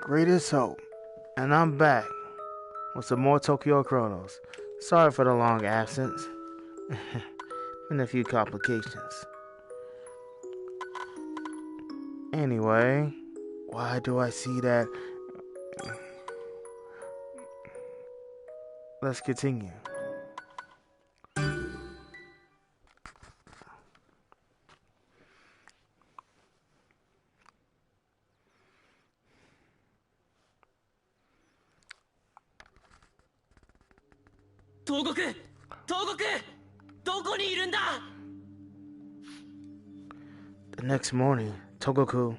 Greatest hope. And I'm back with some more Tokyo Chronos. Sorry for the long absence. Been a few complications. Anyway, why do I see that? Let's continue. The next morning, Togoku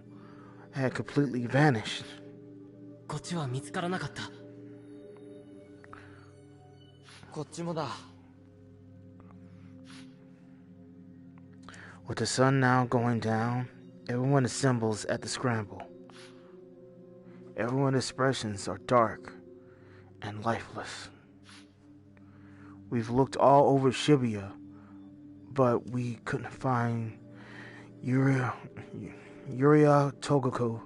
had completely vanished. こっちは見つからなかった。こっちもだ。With the sun now going down, everyone assembles at the scramble. Everyone's expressions are dark and lifeless. We've looked all over Shibuya, but we couldn't find Yuria Togoku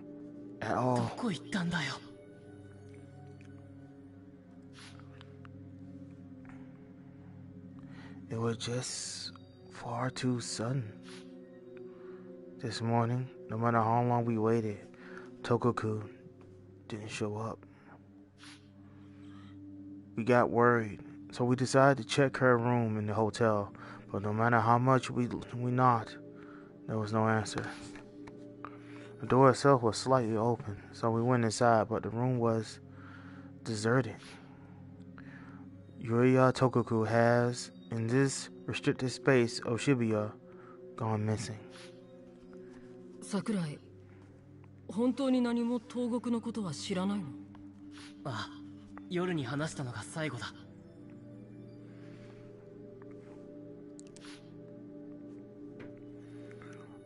at all. どこ行ったんだよ。It was just far too sudden. This morning, no matter how long we waited, Togoku didn't show up. We got worried, so we decided to check her room in the hotel, but no matter how much we knocked, there was no answer. The door itself was slightly open, so we went inside, but the room was deserted. Yuya Togoku has, in this restricted space of Shibuya, gone missing. 桜井、本当に何も東国のことは知らないの？ああ、夜に話したのが最後だ。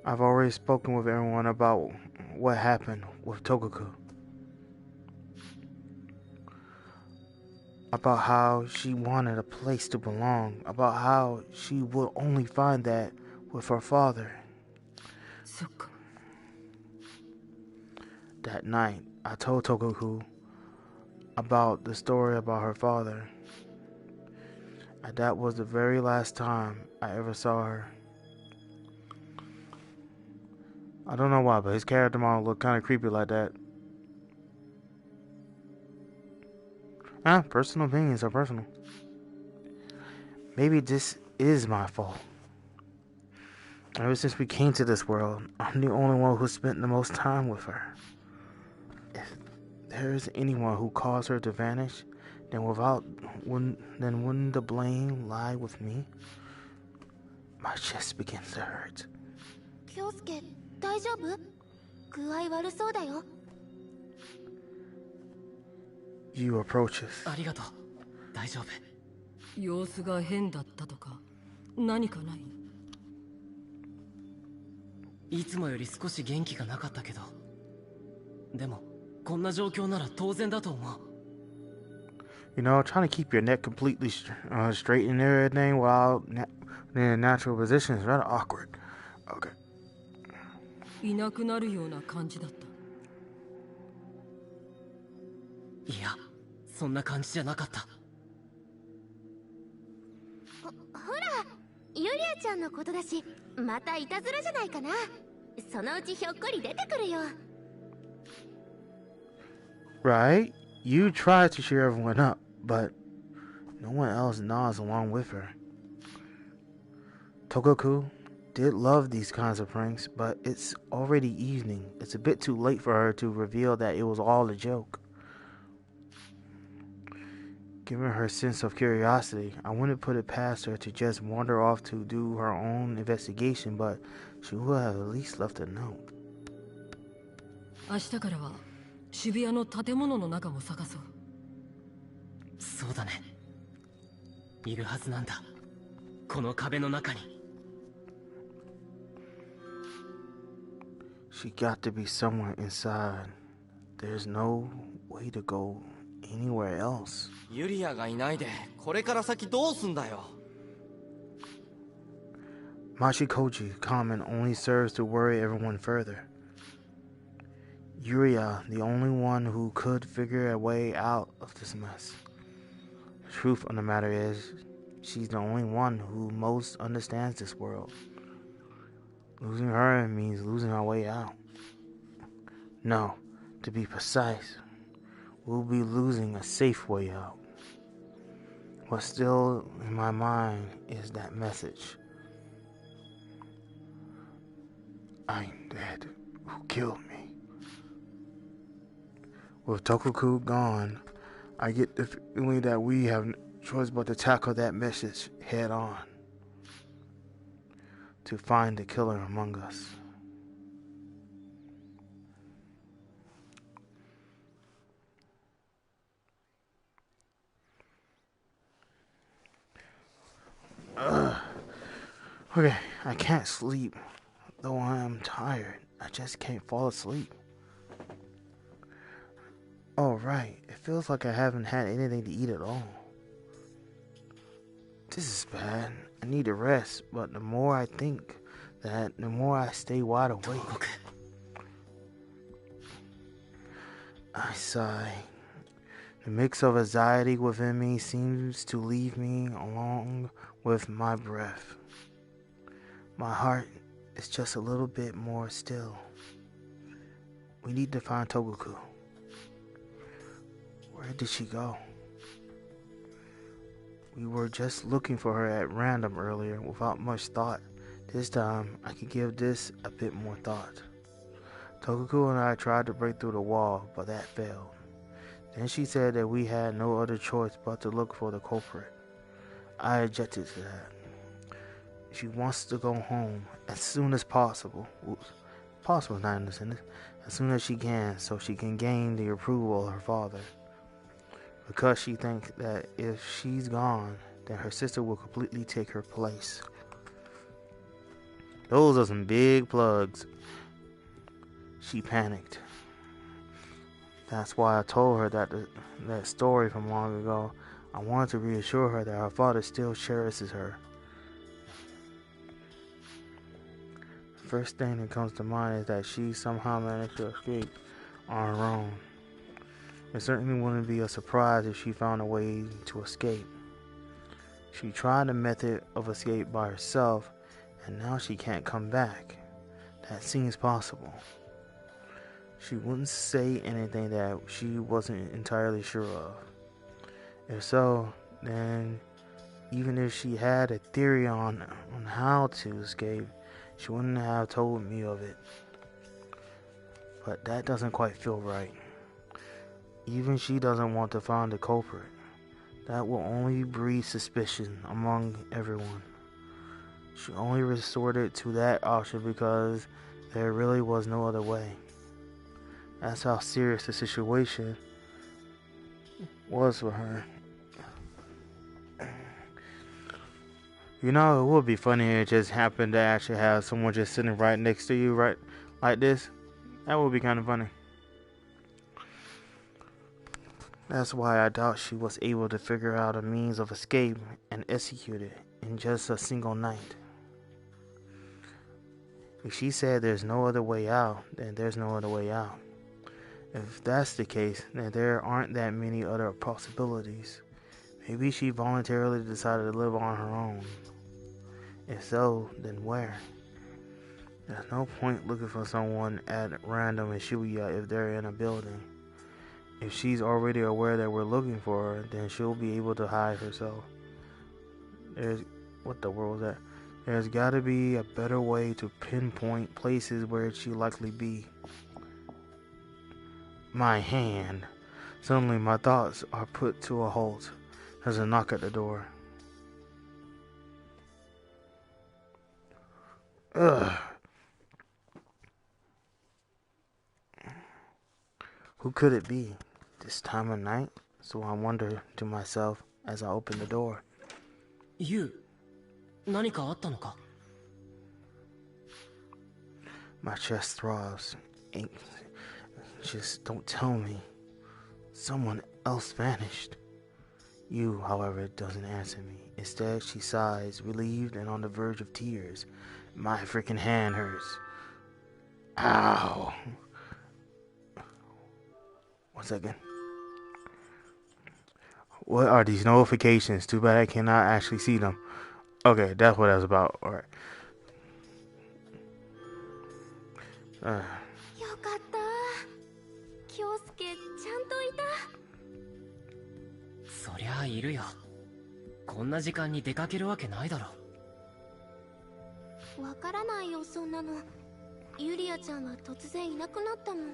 I've already spoken with everyone about what happened with Togoku. About how she wanted a place to belong. About how she would only find that with her father. そっか。That night, I told Togoku about the story about her father. And that was the very last time I ever saw her. I don't know why, but his character model looked kind of creepy like that. Personal opinions are personal. Maybe this is my fault. Ever since we came to this world, I'm the only one who spent the most time with her. If there is anyone who caused her to vanish, then wouldn't the blame lie with me? My chest begins to hurt. 京介、大丈夫？具合悪そうだよ。You approach us. ありがとう。大丈夫。様子が変だったとか、何かない？いつもより少し元気がなかったけど、でもこんな状況なら当然だと思う。You know, trying to keep your neck completely straight and everything while in a natural position is rather awkward. Okay. いなくなるような感じだった。いや、そんな感じじゃなかった。ほら、ユリアちゃんのことだし、またいたずらじゃないかな。そのうちひょっこり出てくるよ。Right? You try to cheer everyone up, but no one else nods along with her. Togoku did love these kinds of pranks, but it's already evening. It's a bit too late for her to reveal that it was all a joke. Given her sense of curiosity, I wouldn't put it past her to just wander off to do her own investigation, but she would have at least left a note. 明日からは渋谷の建物の中も探そう。そうだね。いるはずなんだ。この壁の中に。She got to be somewhere inside. There's no way to go anywhere else. ユリアがいないでこれから先どうすんだよ。Mashikoji's comment only serves to worry everyone further. Yuria, the only one who could figure a way out of this mess. The truth of the matter is, she's the only one who most understands this world. Losing her means losing our way out. No, to be precise, we'll be losing a safe way out. What's still in my mind is that message. I'm dead. Who killed me? With Tokuku gone, I get the feeling that we have no choice but to tackle that message head on. To find the killer among us. Okay, I can't sleep. Though I am tired, I just can't fall asleep. Oh, right. It feels like I haven't had anything to eat at all. This is bad. I need to rest, but the more I think that, the more I stay wide awake. I sigh. The mix of anxiety within me seems to leave me along with my breath. My heart is just a little bit more still. We need to find Togoku. Where did she go? We were just looking for her at random earlier without much thought. This time, I could give this a bit more thought. Togoku and I tried to break through the wall, but that failed. Then she said that we had no other choice but to look for the culprit. I objected to that. She wants to go home as soon as possible. Possible is not in the sentence. As soon as she can, so she can gain the approval of her father. Because she thinks that if she's gone, then her sister will completely take her place. Those are some big plugs. She panicked. That's why I told her that story from long ago. I wanted to reassure her that her father still cherishes her. First thing that comes to mind is that she somehow managed to escape on her own. It certainly wouldn't be a surprise if she found a way to escape. She tried a method of escape by herself, and now she can't come back. That seems possible. She wouldn't say anything that she wasn't entirely sure of. If so, then even if she had a theory on how to escape, she wouldn't have told me of it. But that doesn't quite feel right. Even she doesn't want to find the culprit. That will only breed suspicion among everyone. She only resorted to that option because there really was no other way. That's how serious the situation was for her. You know, it would be funny if it just happened to actually have someone just sitting right next to you, right like this. That would be kind of funny. That's why I doubt she was able to figure out a means of escape and execute it in just a single night. If she said there's no other way out, then there's no other way out. If that's the case, then there aren't that many other possibilities. Maybe she voluntarily decided to live on her own. If so, then where? There's no point looking for someone at random in Shibuya if they're in a building. If she's already aware that we're looking for her, then she'll be able to hide herself. What the world was that? There's gotta be a better way to pinpoint places where she'll likely be. My hand. Suddenly my thoughts are put to a halt. There's a knock at the door. Ugh. Who could it be? This time of night? So I wonder to myself as I open the door. You, 何かあったのか? My chest throbs. Just don't tell me. Someone else vanished. You, however, doesn't answer me. Instead, she sighs, relieved and on the verge of tears. My freaking hand hurts. Ow. 1 second. What are these notifications? Too bad I cannot actually see them. Okay, that's what that was about. Alright. よかった。京介ちゃんといた。そりゃあいるよ。こんな時間に出かけるわけないだろ。わからないよ、そんなの。ユリアちゃんは突然いなくなったもん。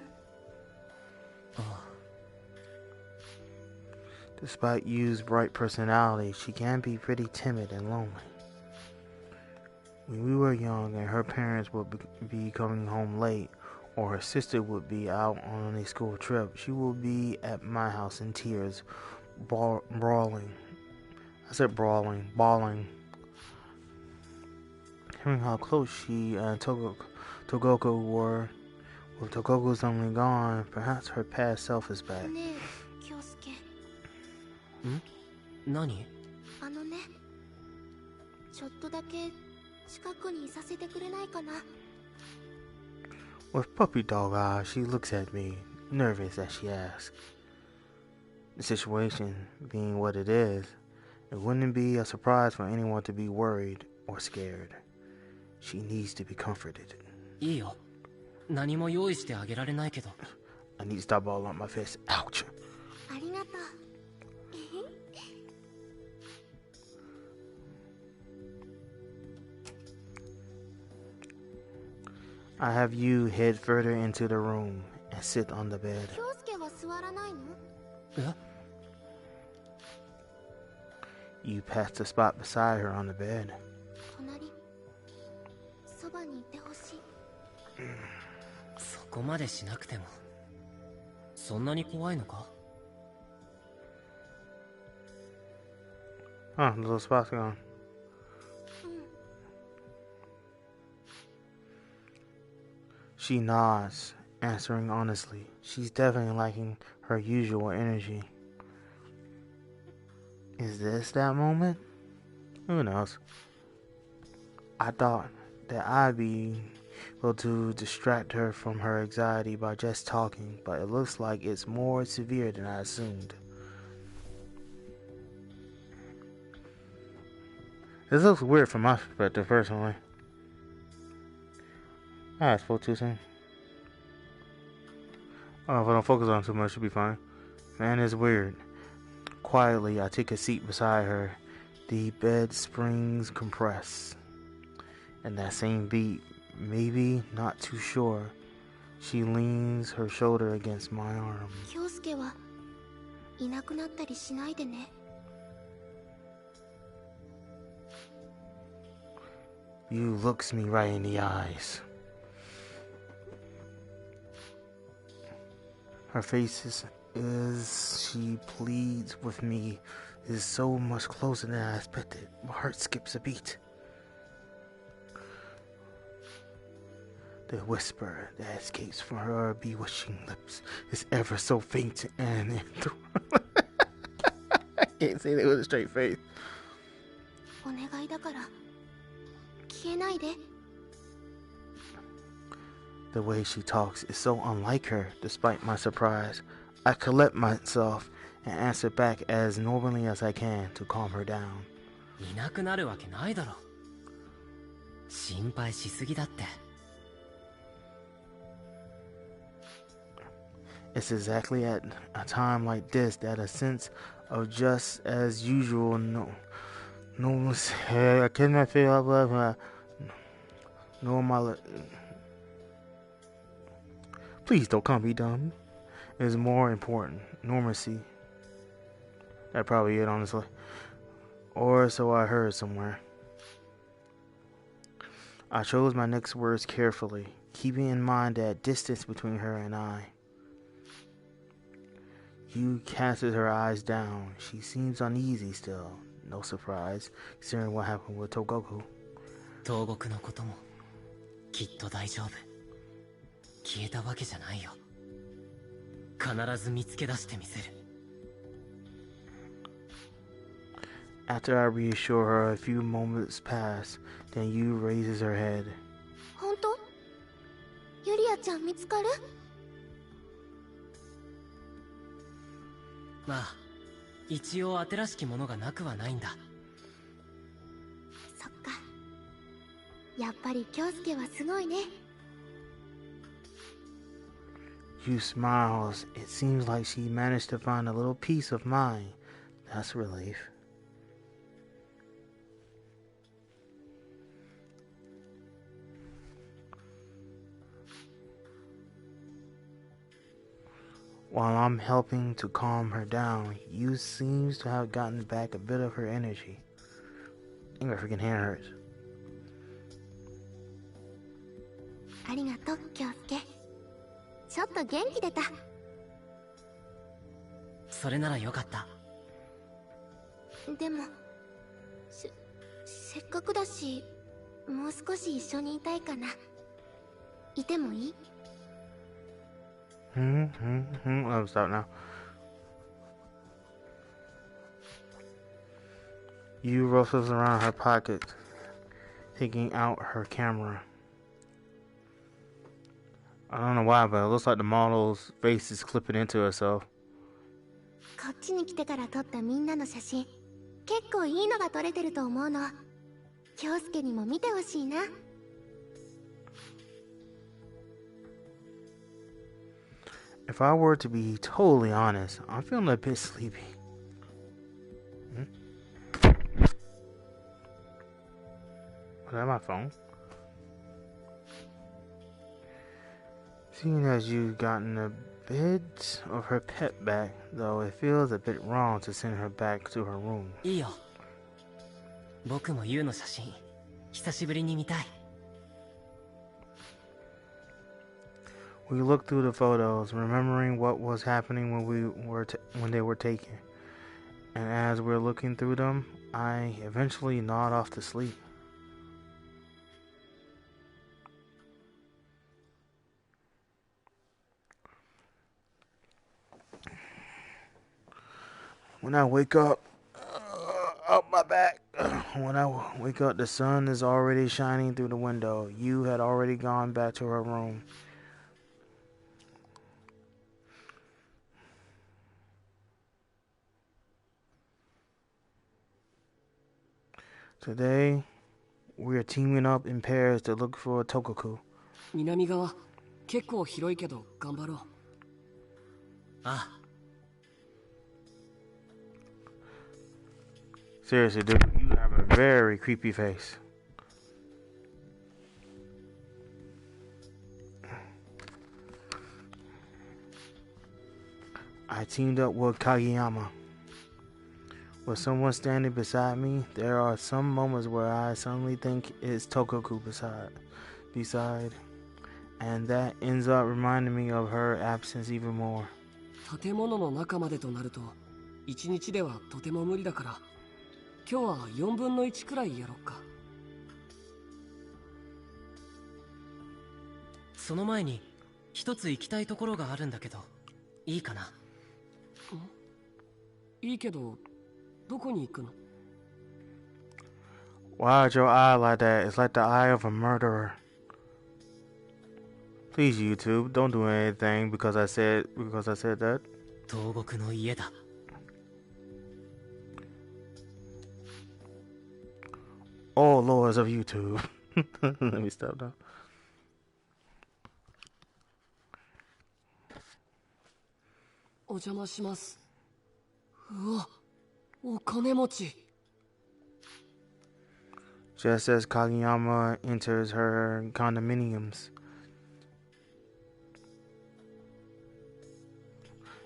ああ。 Despite Yu's bright personality, she can be pretty timid and lonely. When we were young and her parents would be coming home late, or her sister would be out on a school trip, she would be at my house in tears, brawling. I said bawling. Hearing how close she and Togoku were, with Togoku suddenly gone, perhaps her past self is back. ねえ、京介。何？あのね、ちょっとだけ近くにいさせてくれないかな。 With puppy dog eyes, she looks at me, nervous as she asks. The situation being what it is, it wouldn't be a surprise for anyone to be worried or scared. She needs to be comforted. いいよ。何も用意してあげられないけど。 I need to stop all on my fist. Ouch. ありがとう。I have you head further into the room and sit on the bed. 京介は座らないの？え？ You pass the spot beside her on the bed. 隣、そばにいてほしい。そこまでしなくても。そんなに怖いのか？ Oh, the little spot's gone. She nods, answering honestly. She's definitely lacking her usual energy. Is this that moment? Who knows? I thought that I'd be able to distract her from her anxiety by just talking, but it looks like it's more severe than I assumed. This looks weird from my perspective, personally. I spoke too soon. Oh, if I don't focus on it too much, she'll be fine. Man, it's weird. Quietly, I take a seat beside her. The bed springs compress. And that same beat, maybe not too sure, she leans her shoulder against my arm. 京介はいなくなったりしないでね。 You looks me right in the eyes. Her face is she pleads with me is so much closer than I expected. My heart skips a beat. The whisper that escapes from her bewitching lips is ever so faint and I can't say that with a straight face. お願いだから消えないで。 The way she talks is so unlike her, despite my surprise. I collect myself and answer back as normally as I can to calm her down. いなくなるわけないだろ。心配しすぎだって。 It's exactly at a time like this that a sense of just as usual I cannot feel normal. Please don't call me dumb. Is more important. Normalcy. That probably it, honestly. Or so I heard somewhere. I chose my next words carefully, keeping in mind that distance between her and I. Yu casted her eyes down. She seems uneasy still. No surprise, considering what happened with Togoku. 東国のこともきっと大丈夫。消えたわけじゃないよ。必ず見つけ出してみせる。 After I reassure her, a few moments pass. Then Yu raises her head. 本当？ユリアちゃん見つかる？まあ一応当てらしきものがなくはないんだ。そっか。やっぱり京介はすごいね。Yu smiles. It seems like she managed to find a little peace of mind. That's a relief. While I'm helping to calm her down, Yu seems to have gotten back a bit of her energy. I think my freaking hand hurts. ありがとう、京介。ちょっと元気出た。それならよかった。でも、せっかくだし、もう少し一緒にいたいかな。いてもいい？ I'll stop now. Yu rustles around her pocket, taking out her camera. I don't know why, but it looks like the model's face is clipping into herself. こっちに来てから撮ったみんなの写真、結構いいのが撮れてると思うの。京介にも見てほしいな。If I were to be totally honest, I'm feeling a bit sleepy. Was that my phone? Seeing as you've gotten a bit of her pet back, though it feels a bit wrong to send her back to her room. いいよ。僕もユウの写真久しぶりに見たい。We looked through the photos, remembering what was happening when they were taken. And as we're looking through them, I eventually nod off to sleep. When I wake up, up my back. When I wake up, the sun is already shining through the window. Yu had already gone back to her room. Today, we are teaming up in pairs to look for Tokoku. 南側結構広いけど頑張ろう。ああ。 Seriously, dude, you have a very creepy face. I teamed up with Kageyama. With someone standing beside me, there are some moments where I suddenly think it's Tokoku beside, and that ends up reminding me of her absence even more. 建物の中までとなると1日ではとても無理だから、今日は4分の1くらいやろっか。その前に一つ行きたいところがあるんだけど、いいかな？いいけど、どこに行くの？ Why'd your eye like that? It's like the eye of a murderer. Please, YouTube, don't do anything because I said that. 東国の家だ。Oh, lords of YouTube. Let me stop now. お邪魔します。うわ、お金持ち。 Just as Kageyama enters her condominiums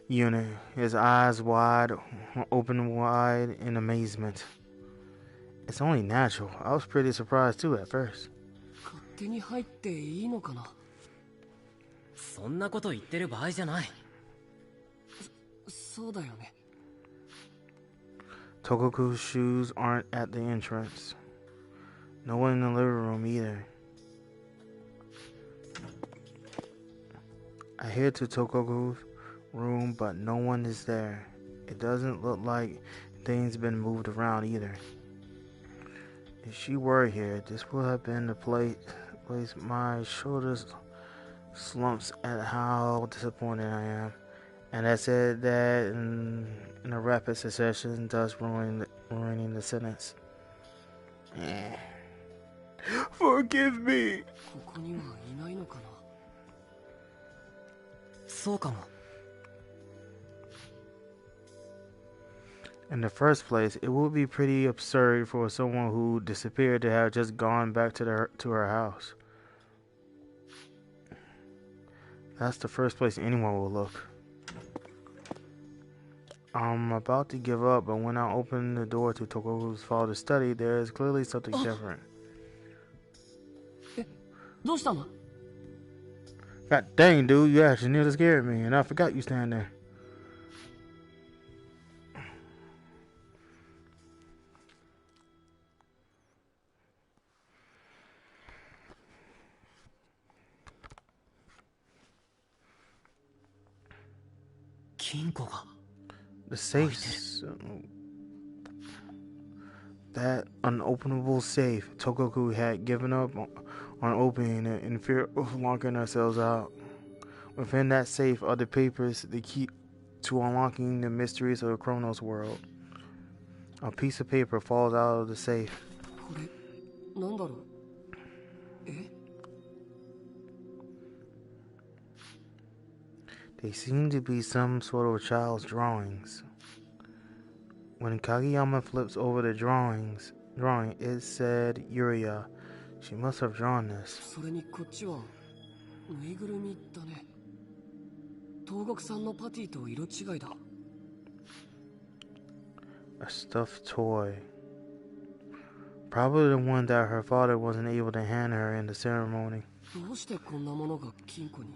unit, his eyes open wide in amazement. It's only natural. I was pretty surprised too at first. 勝手に入っていいのかな？そんなこと言ってる場合じゃない。そうだよね。 Tokoku's shoes aren't at the entrance. No one in the living room either. I head to Tokoku's room, but no one is there. It doesn't look like things been moved around either. If she were here, this would have been the place. My shoulders slumps at how disappointed I am, And I said that in a rapid succession, thus ruining the sentence. Forgive me. ここにはいないのかな。そうかも。 In the first place, it would be pretty absurd for someone who disappeared to have just gone back to her house. That's the first place anyone will look. I'm about to give up, but when I open the door to Tokoku's father's study, there is clearly something different. どうしたの？ God dang, dude, you actually nearly scared me, and I forgot you stand there. The safe. That unopenable safe. Tokoku had given up on opening it in fear of locking ourselves out. Within that safe are the papers, the key to unlocking the mysteries of the Chronos world. A piece of paper falls out of the safe. これなんだろう。え？ They seem to be some sort of child's drawings. When Kageyama flips over the drawing, it said Yuria. She must have drawn this. それにこっちはぬいぐるみだね。東国産のパティと色違いだ。 A stuffed toy. Probably the one that her father wasn't able to hand her in the ceremony. どうしてこんなものが金庫に？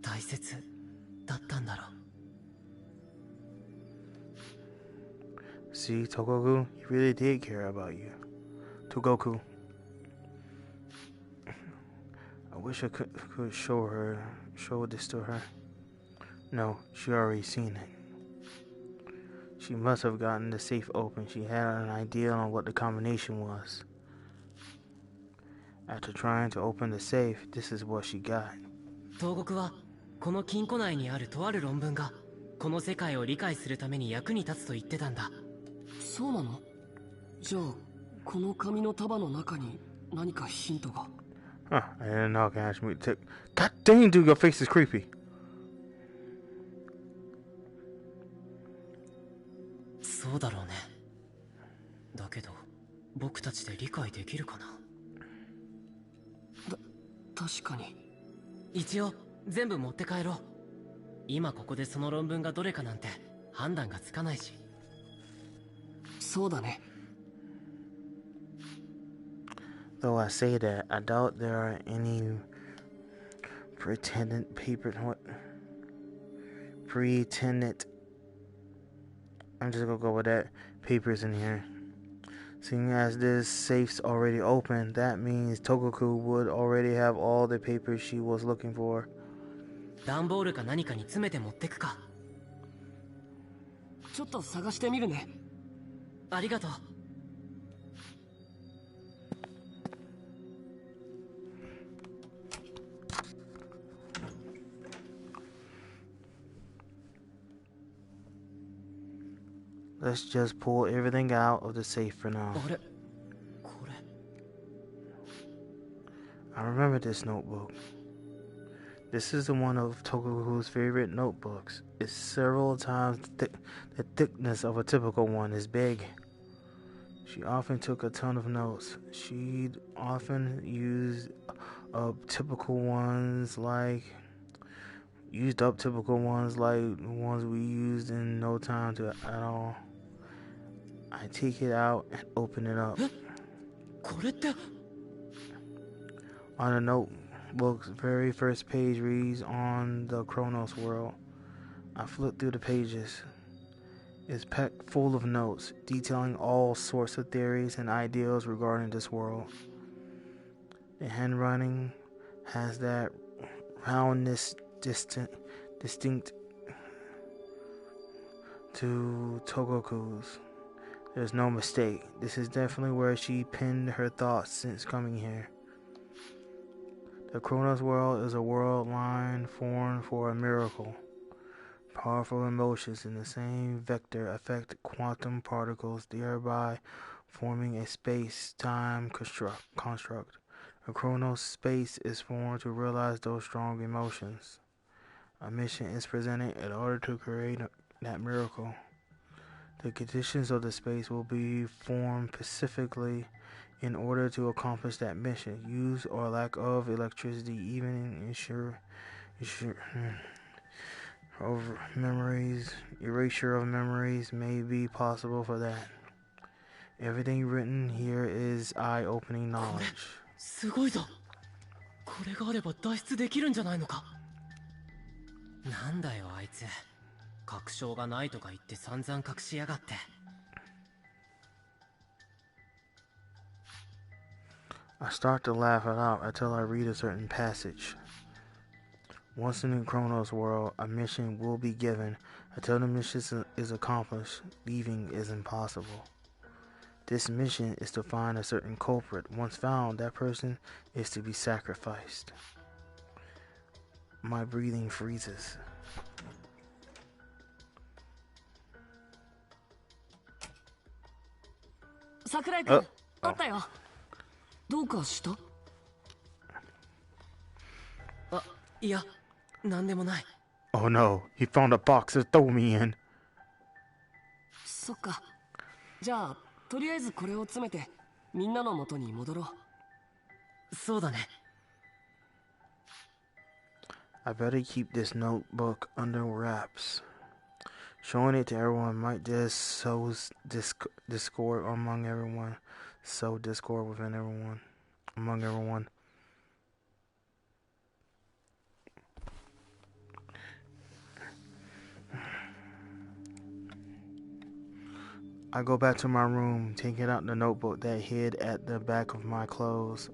大切だったんだろう。 See, Tokoku, he really did care about you. Togoku. I wish I could show this to her. No, she already seen it. She must have gotten the safe open. She had an idea on what the combination was. After trying to open the safe, this is what she got. 東国はこの金庫内にあるとある論文がこの世界を理解するために役に立つと言ってたんだ。そうなの？じゃあこの紙の束の中に何かヒントが。 Huh, I didn't know I can actually take. God dang, dude, your face is creepy. そうだろうね。だけど僕たちで理解できるかな。確かに。一応全部持って帰ろう。今ここでその論文がどれかなんて判断がつかないし。そうだね。 Though I say that, I doubt there are any pretended I'm just gonna go with that. Papers in here. Seeing as this safe's already open, that means Togoku would already have all the papers she was looking for. 段ボールか何かに詰めて持ってくか。ちょっと探してみるね。ありがとう。 Let's just pull everything out of the safe for now. あれ？これ。 I remember this notebook. This is the one of Togoku's favorite notebooks. It's several times the thickness of a typical one. Is big. She often took a ton of notes. She'd often use typical ones like the ones we used in no time to at all. I take it out and open it up. これって。 On the notebook's very first page reads on the Chronos world. I flip through the pages. It's packed full of notes detailing all sorts of theories and ideals regarding this world. The handwriting has that roundness distinct to Togoku's. There's no mistake. This is definitely where she penned her thoughts since coming here. The Chronos world is a world line formed for a miracle. Powerful emotions in the same vector affect quantum particles, thereby forming a space-time construct. A Chronos space is formed to realize those strong emotions. A mission is presented in order to create that miracle. The conditions of the space will be formed specifically in order to accomplish that mission. Use or lack of electricity, even over erasure of memories may be possible for that. Everything written here is eye-opening knowledge. すごいぞ。これがあれば脱出できるんじゃないのか。なんだよあいつ。確証がないとか言って散々隠しやがって。I start to laugh it out until I read a certain passage. Once in the Chronos world, a mission will be given. Until the mission is accomplished, leaving is impossible. This mission is to find a certain culprit. Once found, that person is to be sacrificed. My breathing freezes. 桜井君、あったよ。どうかした？あ、いや、なんでもない。Oh no, he found a box to throw me in. そっか。じゃあ、とりあえずこれを詰めて、みんなの元に戻ろう。そうだね。I better keep this notebook under wraps. Showing it to everyone might just sow discord among everyone. Sow discord within everyone. Among everyone. I go back to my room, taking out the notebook that hid at the back of my clothes.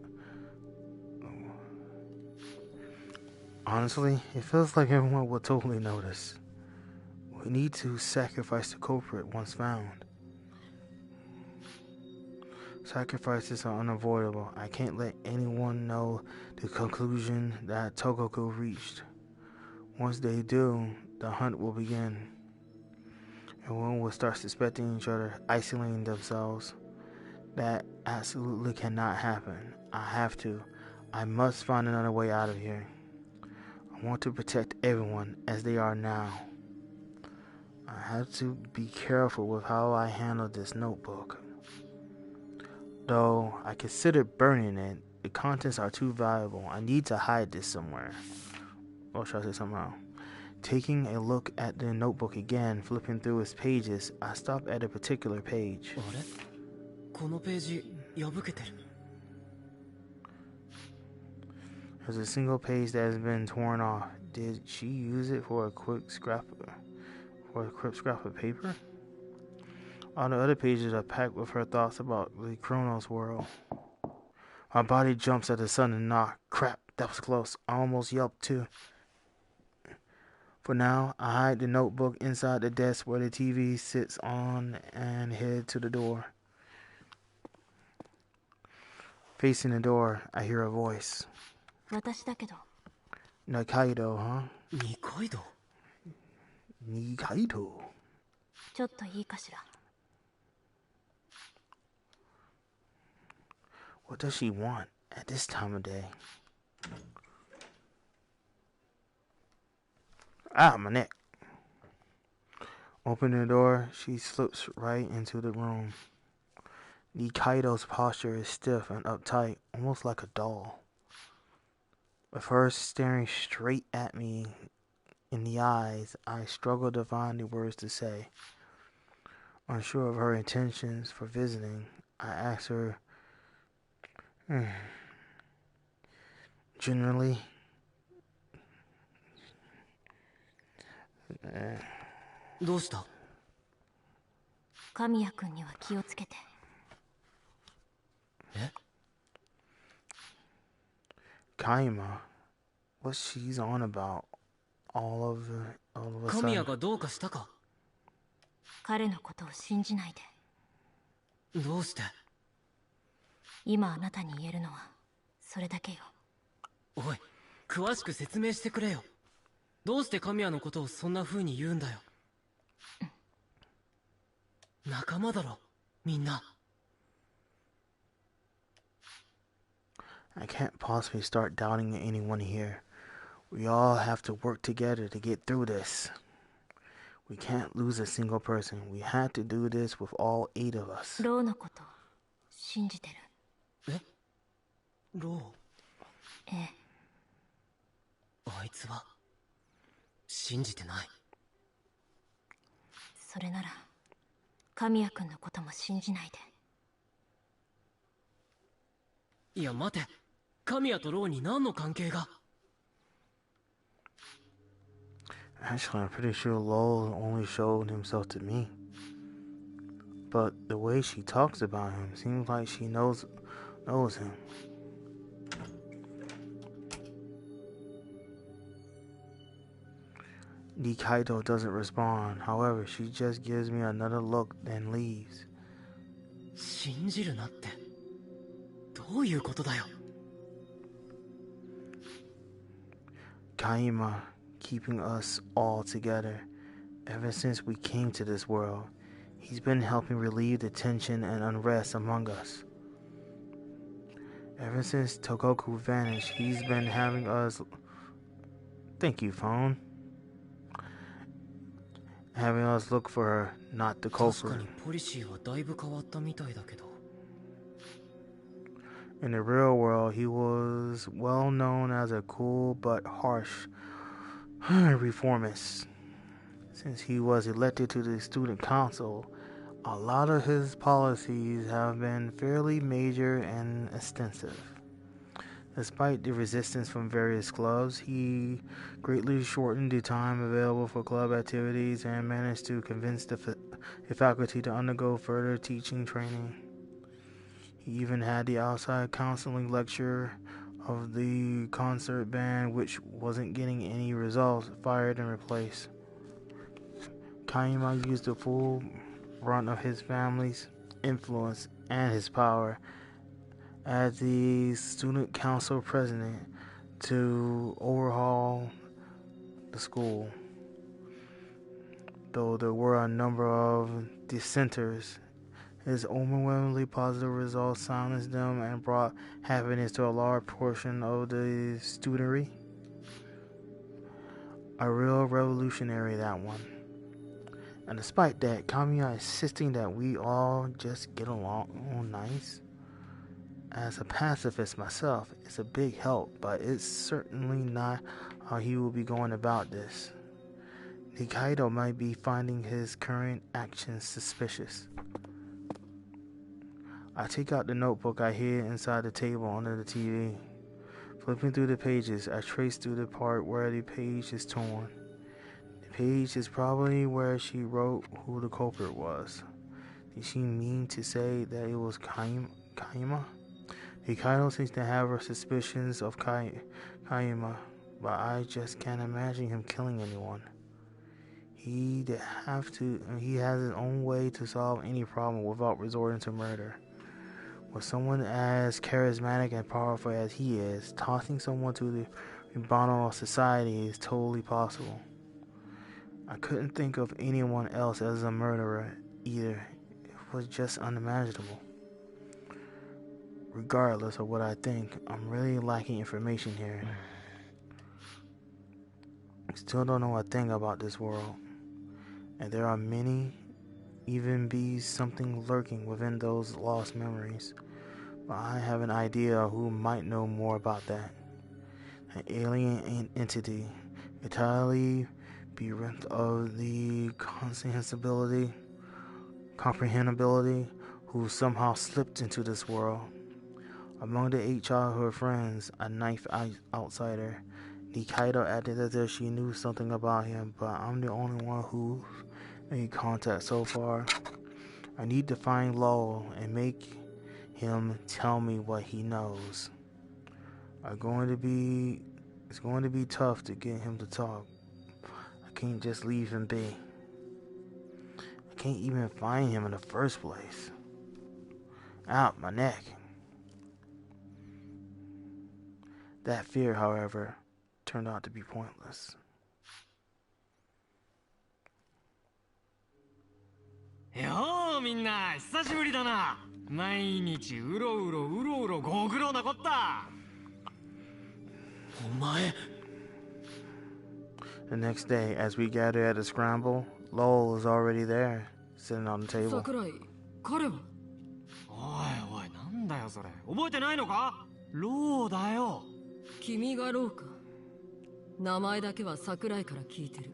Honestly, it feels like everyone will totally notice. We need to sacrifice the culprit once found. Sacrifices are unavoidable. I can't let anyone know the conclusion that Togoku reached. Once they do, the hunt will begin. Everyone will start suspecting each other, isolating themselves. That absolutely cannot happen. I must find another way out of here. I want to protect everyone as they are now. I have to be careful with how I handle this notebook. Though I considered burning it, the contents are too valuable. I need to hide this somewhere. Or should I say somehow? Taking a look at the notebook again, flipping through its pages, I stop at a particular page. あれ？このページ破けてる。There's a single page that has been torn off. Did she use it for a quick scrap of paper? All the other pages are packed with her thoughts about the Chronos world. My body jumps at the sudden knock. Crap, that was close. I almost yelped too. For now, I hide the notebook inside the desk where the TV sits on and head to the door. Facing the door, I hear a voice. 私だけど。 Nikaido, huh? 二階堂。Nikaido. ちょっといいかしら。What does she want at this time of day? Ah, my neck. Opening the door, she slips right into the room. Nikaido's posture is stiff and uptight, almost like a doll. With her staring straight at me in the eyes, I struggle to find the words to say. Unsure of her intentions for visiting, I ask her, generally, どうした？神谷君には気をつけて。え？ Kaima, what she's on about? All of a 神谷 sudden. がどうかしたか？彼のことを信じないで。どうして？今あなたに言えるのはそれだけよ。おい、詳しく説明してくれよ。どうして神谷のことをそんな風に言うんだよ。仲間だろ、みんな。I can't possibly start doubting anyone here. We all have to work together to get through this. We can't lose a single person. We had to do this with all 8 of us. ローのこと信じてる。え、ロええ。ー、あいつは信じてない。それなら神谷君のことも信じないで。いや待て、神谷とローに何の関係が。 Actually, I'm pretty sure Lowell only showed himself to me. But the way she talks about him seems like she knows him. Nikaido doesn't respond. However, she just gives me another look, then leaves. 信じるなって、どういうことだよ。Kaima keeping us all together. Ever since we came to this world, he's been helping relieve the tension and unrest among us. Ever since Togoku vanished, he's been having us... Thank you, phone. Having us look for her, not the 確か culprit. にポリシーはだいぶ変わったみたいだけど。 In the real world, he was well known as a cool but harsh reformist. Since he was elected to the student council, a lot of his policies have been fairly major and extensive. Despite the resistance from various clubs, he greatly shortened the time available for club activities and managed to convince the faculty to undergo further teaching training. He even had the outside counseling lecture of the concert band, which wasn't getting any results, fired and replaced. Kaima used the full brunt of his family's influence and his power as the student council president to overhaul the school. Though there were a number of dissenters, his overwhelmingly positive results silenced them and brought happiness to a large portion of the studentry. A real revolutionary, that one. And despite that, Kamiya insisting that we all just get along nice. As a pacifist myself, it's a big help, but it's certainly not how he will be going about this. Nikaido might be finding his current actions suspicious. I take out the notebook I hid inside the table under the TV. Flipping through the pages, I trace through the part where the page is torn. The page is probably where she wrote who the culprit was. Did she mean to say that it was Kaima? Nikaido seems to have her suspicions of Kaima, but I just can't imagine him killing anyone. He has his own way to solve any problem without resorting to murder. With someone as charismatic and powerful as he is, tossing someone to the bottom of society is totally possible. I couldn't think of anyone else as a murderer either. It was just unimaginable. Regardless of what I think, I'm really lacking information here. Still don't know a thing about this world. And there are many, even be something lurking within those lost memories. But I have an idea who might know more about that. An alien entity, entirely bereft of the comprehensibility, who somehow slipped into this world. Among the 8 childhood friends, a ninth outsider, Nikaido acted as if she knew something about him, but I'm the only one who's made contact so far. I need to find Lowell and make him tell me what he knows. It's going to be tough to get him to talk. I can't just leave him be. I can't even find him in the first place. Out my neck. That fear, however, turned out to be pointless. よーみんな久しぶりだな。毎日うろうろご苦労なこった。お前 The next day, as we gather at a scramble, Lowell is already there, sitting on the table. 桜井、彼はおいおい、なんだよそれ。覚えてないのか？ローだよ。君がローか。名前だけは桜井から聞いてる。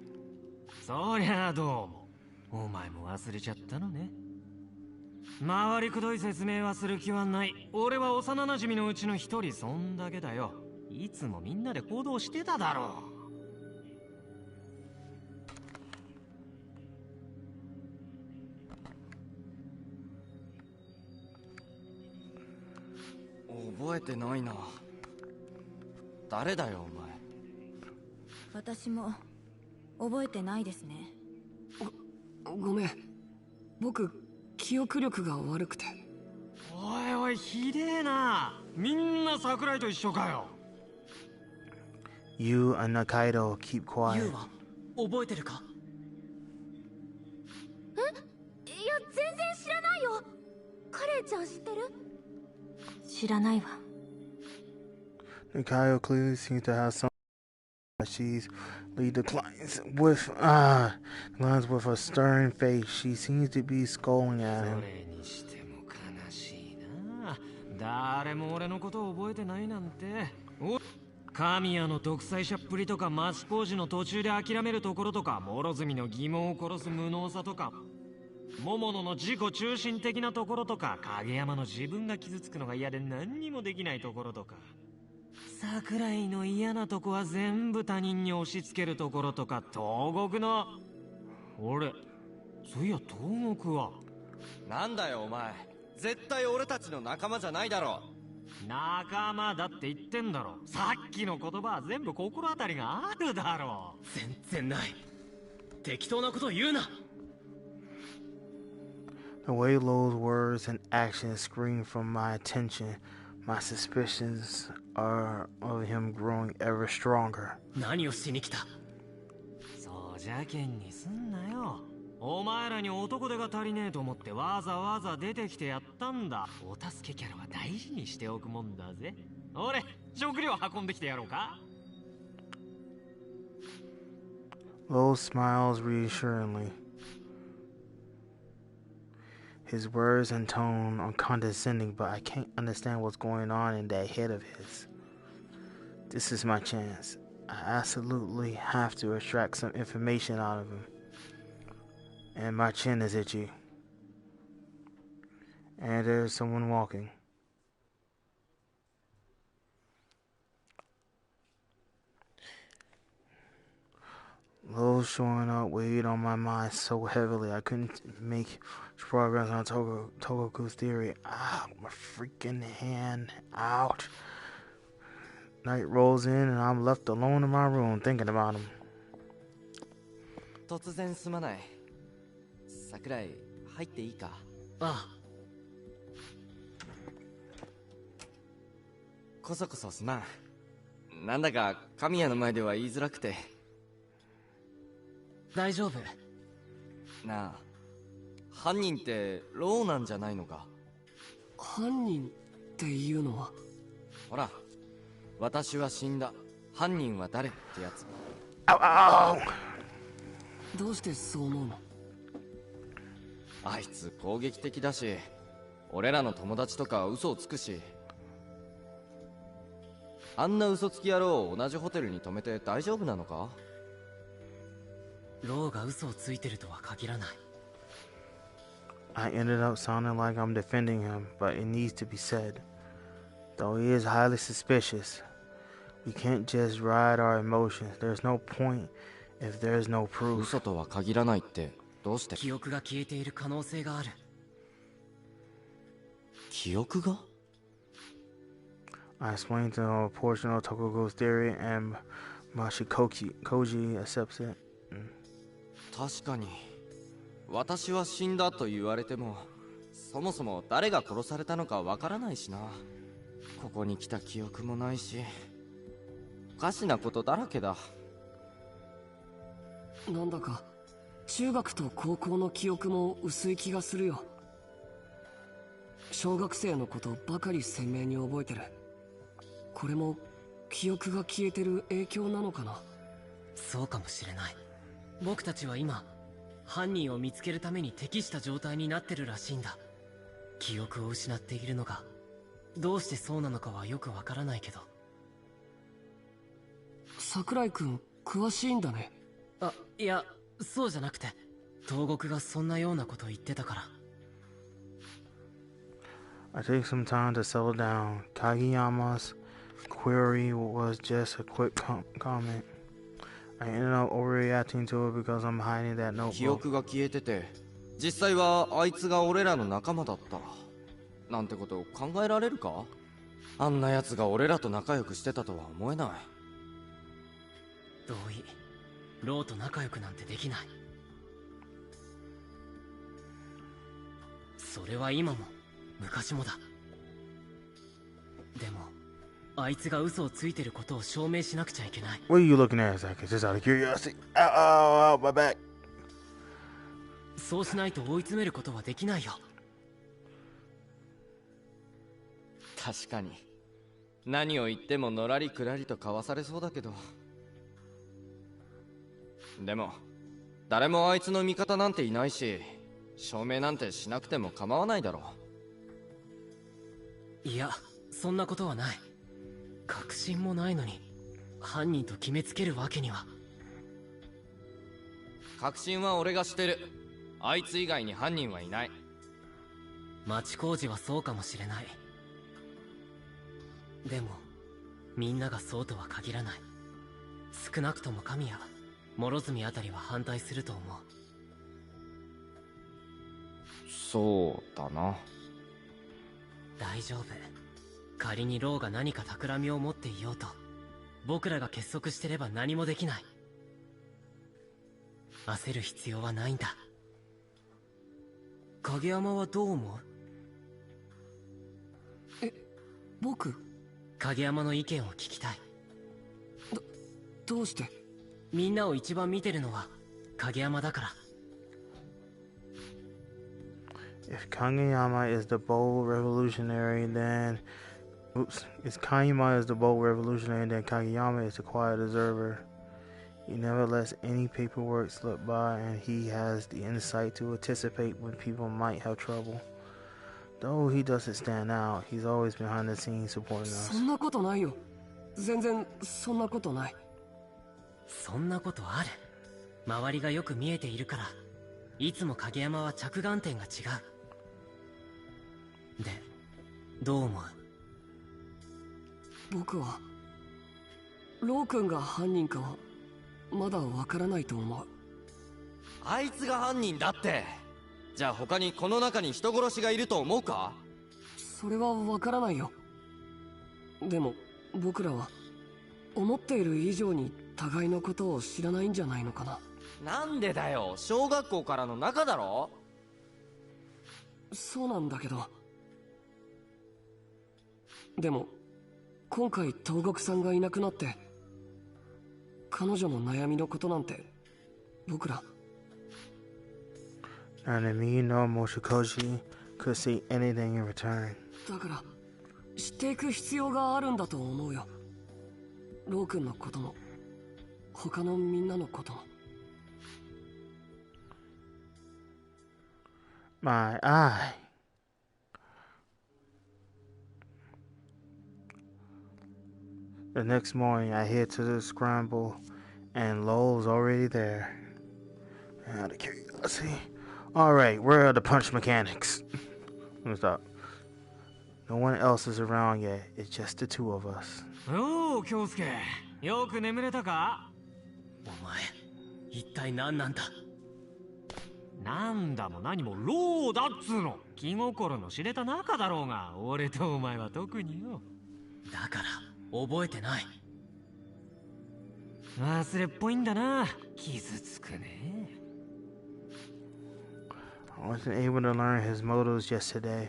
そりゃあどうも。お前も忘れちゃったのね。回りくどい説明はする気はない。俺は幼馴染のうちの一人、そんだけだよ。いつもみんなで行動してただろう。覚えてないな。誰だよお前。私も覚えてないですね。ごめん、僕記憶力が悪くて。おいおい、ひでえな。みんな桜井と一緒かよ。 You and Nakaido keep ユ quiet. ウは覚えてるか？いや全然知らないよ。カレイちゃん知ってる？知らないわ。 Nakaido clearly seems to have some. She's lead declines with a stern face. She seems to be scolding at そ him. れにしても悲しいな。誰も俺のことを覚えてないなんて。神谷の独裁者っぷりとか、町工事の途中で諦めるところとか、諸角の疑問を殺す無能さとか、桃野の自己中心的なところとか、影山の自分が傷つくのが嫌で何にもできないところとか、桜井の嫌なとこは全部他人に押し付けるところとか、東国の俺、そういや東国はなんだよお前。絶対俺たちの仲間じゃないだろ。仲間だって言ってんだろ。さっきの言葉は全部心当たりがあるだろ。全然ない。適当なこと言うな。 The way Lowell's words and actions scream from my attention, my suspicions are of him growing ever stronger. 何をしに来た？そうじゃけんにすんなよ。お前らに男手が足りねえと思ってわざわざ出てきてやったんだ。お助けキャラは大事にしておくもんだぜ。俺、食料運んできてやろうか？ Lowell smiles reassuringly. His words and tone are condescending, but I can't understand what's going on in that head of his. This is my chance. I absolutely have to extract some information out of him. And my chin is itchy. And there's someone walking. Lowell's showing up weighed on my mind so heavily I couldn't make progress on Togoku's theory. Ah, my freaking hand out. Night rolls in and I'm left alone in my room thinking about him. 突然すまない。桜井、入っていいか？ああ。こそこそすまん。なんだか神谷の前では言いづらくて。大丈夫。なあ、犯人ってローなんじゃないのか？犯人っていうのは？ほら、私は死んだ。犯人は誰ってやつ。Ow, ow, ow. どうしてそう思うの？あいつ攻撃的だし、俺らの友達とか嘘をつくし。あんな嘘つき野郎を同じホテルに泊めて大丈夫なのか？ローが嘘をついてるとは限らない。 I ended up sounding like I'm defending him, but it needs to be said. Though he is highly suspicious, we can't just ride our emotions. There's no point if there's no proof. 嘘とは限らないってどうして？記憶が消えている可能性がある。記憶が？ I explained to him a portion of Tokugo's theory, and Koji accepts it. 確かに私は死んだと言われても、そもそも誰が殺されたのかわからないしな。ここに来た記憶もないし、おかしなことだらけだ。なんだか中学と高校の記憶も薄い気がするよ。小学生のことばかり鮮明に覚えてる。これも記憶が消えてる影響なのかな。そうかもしれない。僕たちは今犯人を見つけるために適した状態になってるらしいんだ。記憶を失っているのがどうしてそうなのかはよくわからないけど。桜井くん詳しいんだね。あ、いや、そうじゃなくて東国がそんなようなこと言ってたから。I take some time to settle down. Kageyama's query was just a quick comment. I ended up overreacting to it because I'm hiding that 記 notebook. 憶が消えてて、実際はあいつが俺らの仲間だったなんてこと考えられるか？あんな奴が俺らと仲良くしてたとは思えない。同意。ローと仲良くなんてできない。それは今も昔もだ。でもあいつが嘘をついてることを証明しなくちゃいけない。 What are you looking at, Zach? Just out of curiosity. Ow, my back. そうしないと追い詰めることはできないよ。確かに何を言ってものらりくらりとかわされそうだけど、でも誰もあいつの味方なんていないし、証明なんてしなくても構わないだろう。いや、そんなことはない。確信もないのに犯人と決めつけるわけには。確信は俺がしてる。あいつ以外に犯人はいない。町工事はそうかもしれない。でもみんながそうとは限らない。少なくとも神谷、諸角あたりは反対すると思う。そうだな。大丈夫。仮にローが何か企みを持っていようと、僕らが結束してれば何もできない。焦る必要はないんだ。影山はどう思う？僕？影山の意見を聞きたい。どうして？みんなを一番見てるのは影山だから。If Kageyama is the bold revolutionary, then... If Kageyama is the bold revolutionary, then Kageyama is the quiet observer. He never lets any paperwork slip by, and he has the insight to anticipate when people might have trouble. Though he doesn't stand out, he's always behind the scenes supporting us. そんなことないよ。全然そんなことない。そんなことある。周りがよく見えているから、いつも影山は着眼点が違う。で、どう思う？僕はロー君が犯人かはまだわからないと思う。あいつが犯人だって。じゃあ他にこの中に人殺しがいると思うか？それはわからないよ。でも僕らは思っている以上に互いのことを知らないんじゃないのかな。なんでだよ、小学校からの仲だろ。そうなんだけど、でも今回東国さんがいなくなって彼女の悩みのことなんて僕ら Neither me nor Moshikoshi could see anything in return. だから知っていく必要があるんだと思うよ。ロー君のことも他のみんなのことも。My eye. The next morning, I head to the scramble, and Lowell's already there. Out of curiosity. Alright, where are the punch mechanics? Let me stop. No one else is around yet. It's just the two of us. おう、京介。よく眠れたか？お前、一体何なんだ？なんだも何もローだっつうの。気心の知れた仲だろうが、俺とお前は特によ。だから覚えてない。忘れっぽいんだな。傷つくね。I wasn't able to learn his motives yesterday.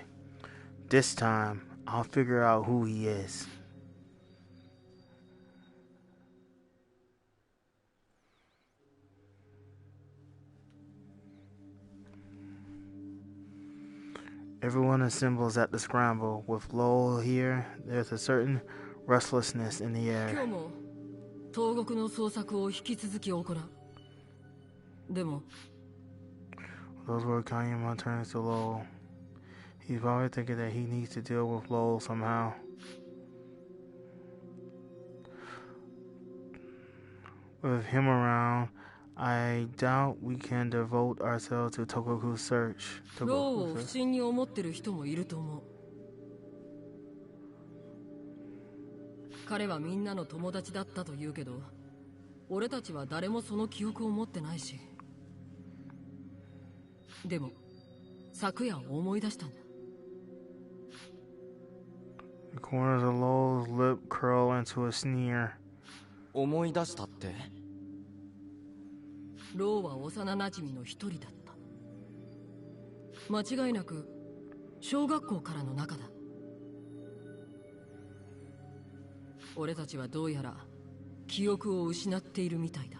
This time, I'll figure out who he is. Everyone assembles at the scramble. With Lowell here, there's a certain restlessness in the air. 今日も東国の捜索を引き続き行う。でも Those were Kanyama turns to Lowell. He's probably thinking that he needs to deal with Lowell somehow. With him around, I doubt we can devote ourselves to Togoku's search. ローを不審に思ってる人もいると思う。彼はみんなの友達だったと言うけど、俺たちは誰もその記憶を持ってないし。でも昨夜思い出したんだ。The corners of Lowell's lip curl into a sneer. 思い出したって？ローは幼なじみの一人だった。間違いなく小学校からの仲だ。俺たちはどうやら記憶を失っているみたいだ。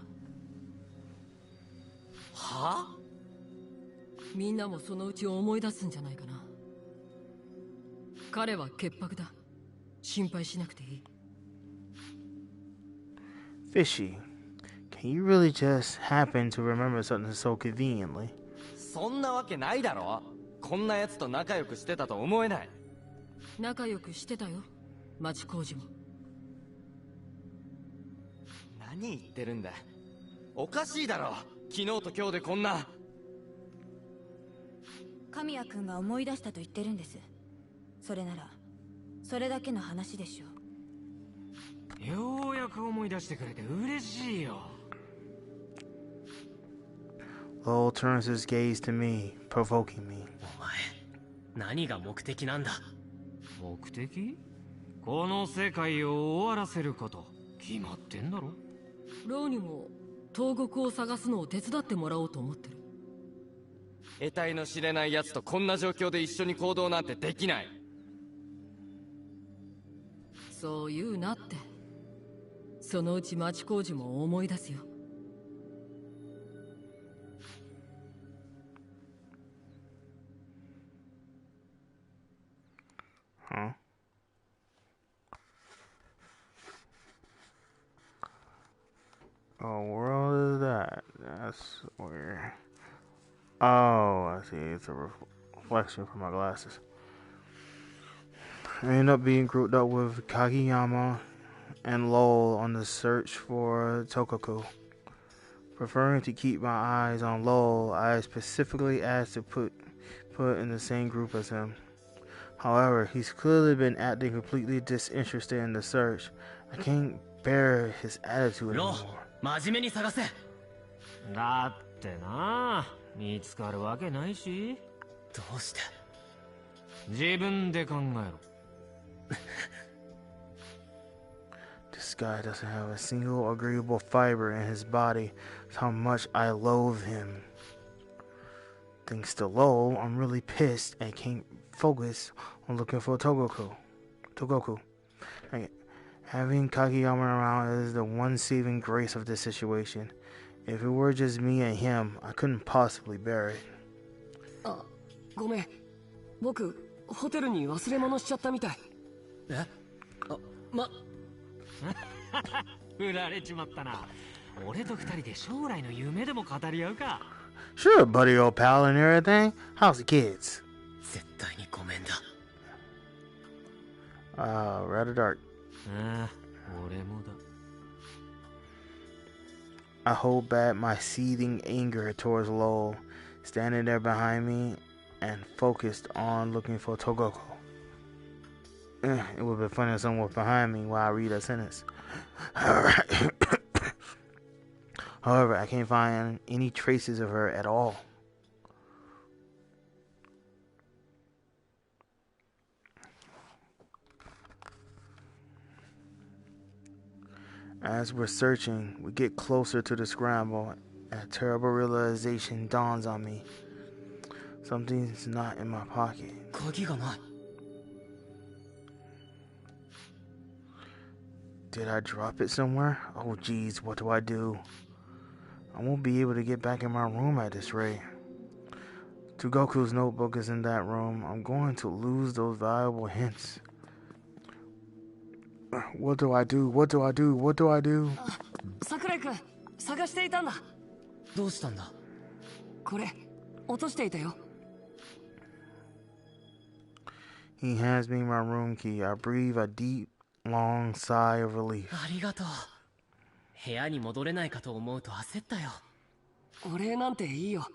は？みんなもそのうち思い出すんじゃないかな。彼は潔白だ。心配しなくていい。Fishy, can you really just happen to remember something so conveniently? そんなわけないだろ。こんな奴と仲良くしてたと思えない。仲良くしてたよ、町工事も。何言ってるんだ。おかしいだろ。昨日と今日でこんな。神谷君が思い出したと言ってるんです。それならそれだけの話でしょう。ようやく思い出してくれて嬉しいよ。Lowell turns his gaze to me, provoking me. お前、何が目的なんだ？目的？この世界を終わらせること決まってんだろ。ローにも東国を探すのを手伝ってもらおうと思ってる。得体の知れない奴とこんな状況で一緒に行動なんてできない。そう言うなって。そのうち町工事も思い出すよ。Huh? Oh, world is that? That's weird. Oh, I see. It's a reflection from my glasses. I end up being grouped up with Kageyama and Lowell on the search for Tokaku. Preferring to keep my eyes on Lowell, I specifically asked to put in the same group as him. However, he's clearly been acting completely disinterested in the search. I can't bear his attitude anymore. 真面目に探せ。だってな、見つかるわけないし。どうして？自分で考えろ。This guy doesn't have a single agreeable fiber in his body. That's how much I loathe him. Thanks to Lowell, I'm really pissed and can't focus on looking for Togoku. Having Kageyama around is the one saving grace of this situation. If it were just me and him, I couldn't possibly bear it. あ、ごめん。僕、ホテルに忘れ物しちゃったみたい。え？振られちまったな。俺と二人で将来の夢でも語り合うか。Sure, buddy, old pal and everything. How's the kids? 絶対にごめんだ。Rather dark. ああ、俺もだ。I hold back my seething anger towards Lowell, standing there behind me and focused on looking for Togoku. It would be funny if someone was behind me while I read a sentence. However, I can't find any traces of her at all. As we're searching, we get closer to the scramble, and a terrible realization dawns on me. Something's not in my pocket. 鍵がない。Did I drop it somewhere? Oh geez, what do? I won't be able to get back in my room at this rate. Goku's notebook is in that room. I'm going to lose those valuable hints. What do I do? What do I do? What do I do? 桜井くん、探していたんだ。どうしたんだ？これ、落としていたよ。He hands me my room key. I breathe a deep, long sigh of relief. ありがとう。部屋に戻れないかと思うと焦ったよ。お礼なんていいよ。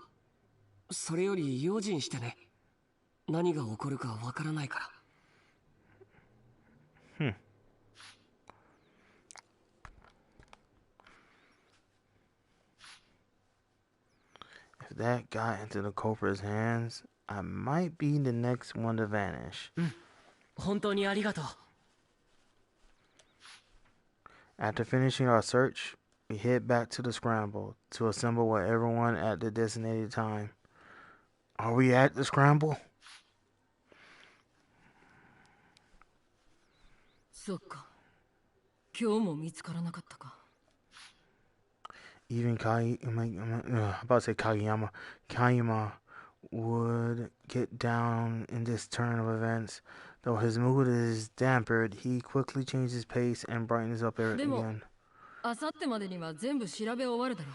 それより用心してね。何が起こるかわからないから。If that got into the culprit's hands, I might be the next one to vanish. 本当にありがとう。After finishing our search, we head back to the scramble to assemble with everyone at the designated time. Are we at the scramble? そっか。今日も見つからなかったか。Even about to say Kageyama would get down in this turn of events. Though his mood is dampened, he quickly changes his pace and brightens up again. あさってまでには全部調べ終わるだろう。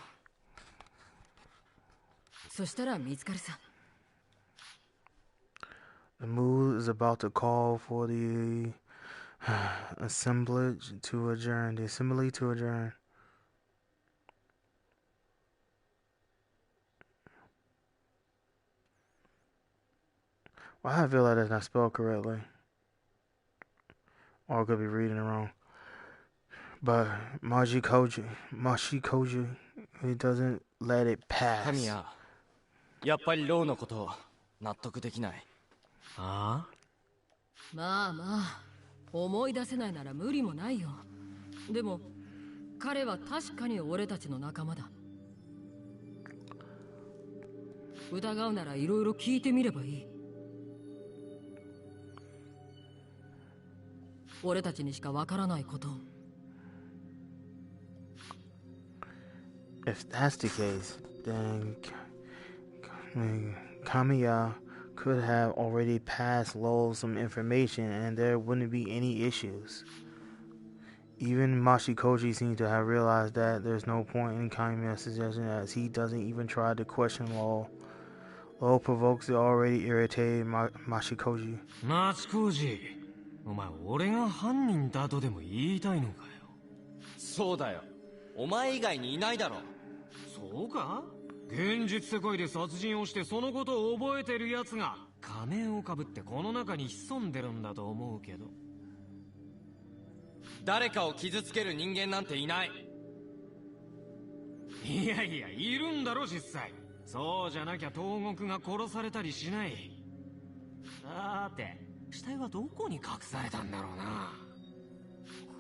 そしたら見つかるさ。The mood is about to call for the assembly to adjourn. Well, I feel like that's not spelled correctly. Or I could be reading it wrong. But Mashikoji, he doesn't let it pass. 神谷、やっぱりローのこと納得できない。ああ？まあまあ、思い出せないなら無理もないよ。でも彼は確かに俺たちの仲間だ。疑うならいろいろ聞いてみればいい。俺たちにしかわからないことを。If that's the case, then Kamiya could have already passed Lowell some information and there wouldn't be any issues. Even Mashikoji seems to have realized that there's no point in Kamiya's suggestion as he doesn't even try to question Lowell. Lowell provokes the already irritated Mashikoji. お前俺が犯人だとでも言いたいのかよ。そうだよ。お前以外にいないだろ。そうか？現実世界で殺人をしてそのことを覚えてる奴が仮面をかぶってこの中に潜んでるんだと思うけど。誰かを傷つける人間なんていない。いやいや、いるんだろ実際。そうじゃなきゃ東国が殺されたりしない。さて、死体はどこに隠されたんだろうな。